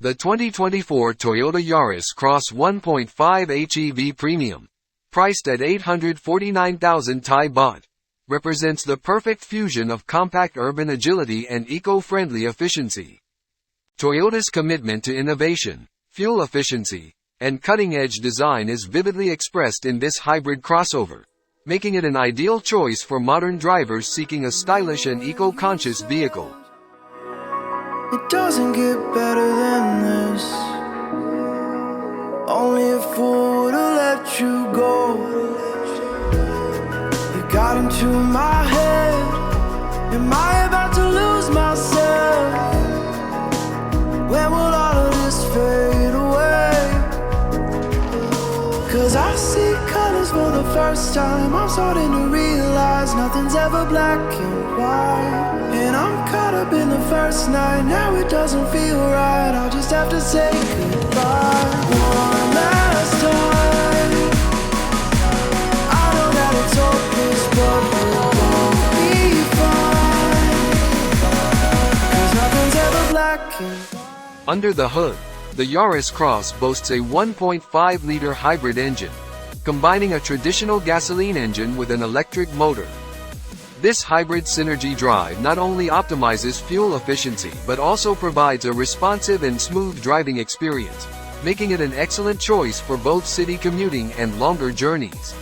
The 2024 Toyota Yaris Cross 1.5 HEV Premium, priced at 849,000 Thai Baht, represents the perfect fusion of compact urban agility and eco-friendly efficiency. Toyota's commitment to innovation, fuel efficiency, and cutting-edge design is vividly expressed in this hybrid crossover, making it an ideal choice for modern drivers seeking a stylish and eco-conscious vehicle. It doesn't get better than this. Only a fool would've let you go. You got into my head. Am I about to lose myself? When will all of this fade away? Cause I see colors for the first time. I'm starting to realize nothing's ever black and white. And I'm caught up in the first night. Now it doesn't feel right. I'll just have to say goodbye one last time. I know that it's hopeless, but we'll be fine. Cause nothing's ever black and white. Under the hood, the Yaris Cross boasts a 1.5-liter hybrid engine, combining a traditional gasoline engine with an electric motor. This hybrid synergy drive not only optimizes fuel efficiency but also provides a responsive and smooth driving experience, making it an excellent choice for both city commuting and longer journeys.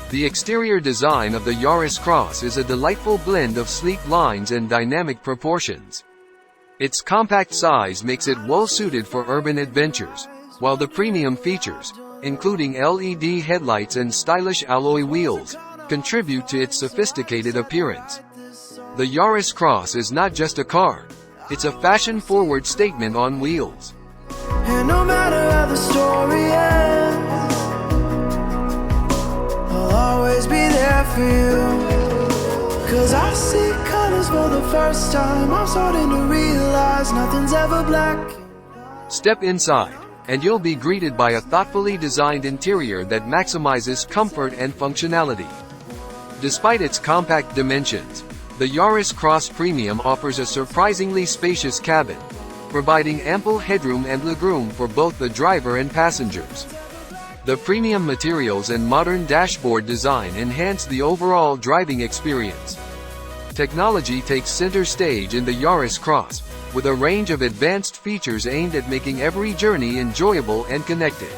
The exterior design of the Yaris Cross is a delightful blend of sleek lines and dynamic proportions. Its compact size makes it well-suited for urban adventures, while the premium features, including LED headlights and stylish alloy wheels, contribute to its sophisticated appearance. The Yaris Cross is not just a car, it's a fashion-forward statement on wheels. And no matter how the story ends, I'll always be there for you. Cause I see colors for the first time. I'm starting to realize nothing's ever black. Step inside, and you'll be greeted by a thoughtfully designed interior that maximizes comfort and functionality. Despite its compact dimensions, the Yaris Cross Premium offers a surprisingly spacious cabin, providing ample headroom and legroom for both the driver and passengers. The premium materials and modern dashboard design enhance the overall driving experience. Technology takes center stage in the Yaris Cross, with a range of advanced features aimed at making every journey enjoyable and connected.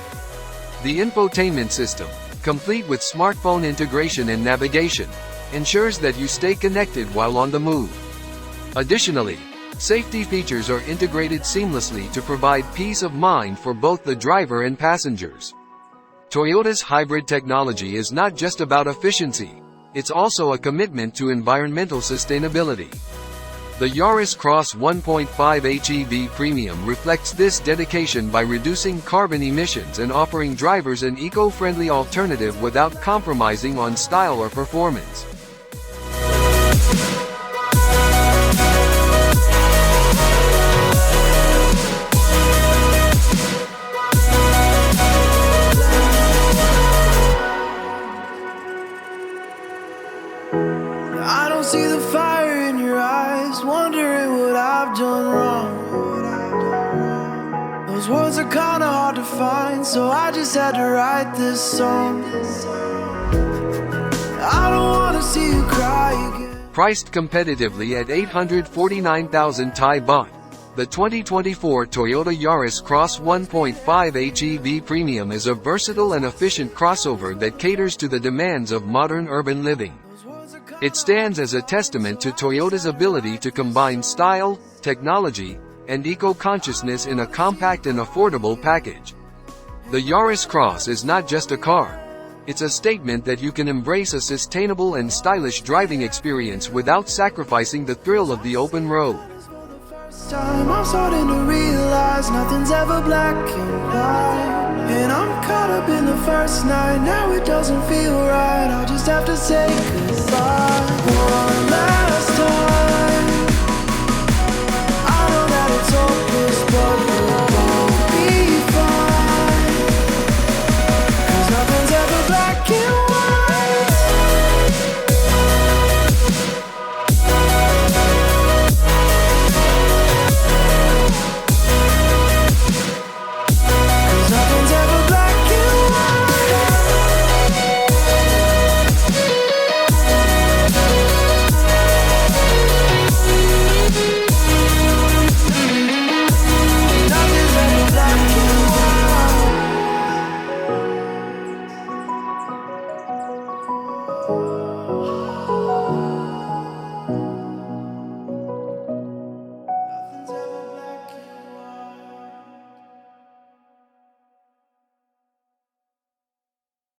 The infotainment system, complete with smartphone integration and navigation, ensures that you stay connected while on the move. Additionally, safety features are integrated seamlessly to provide peace of mind for both the driver and passengers. Toyota's hybrid technology is not just about efficiency, it's also a commitment to environmental sustainability. The Yaris Cross 1.5 HEV Premium reflects this dedication by reducing carbon emissions and offering drivers an eco-friendly alternative without compromising on style or performance. I don't see the fire in your eyes, wondering what I've done wrong. Those words are kinda hard to find, so I just had to write this song. I don't wanna see you cry again. Priced competitively at 849,000 Thai Baht, the 2024 Toyota Yaris Cross 1.5 HEV Premium is a versatile and efficient crossover that caters to the demands of modern urban living. It stands as a testament to Toyota's ability to combine style, technology, and eco-consciousness in a compact and affordable package. The Yaris Cross is not just a car, it's a statement that you can embrace a sustainable and stylish driving experience without sacrificing the thrill of the open road. I'm starting to realize nothing's ever black and white. And I'm caught up in the first night. Now it doesn't feel right. I'll just have to say goodbye one last time. I know that it's over.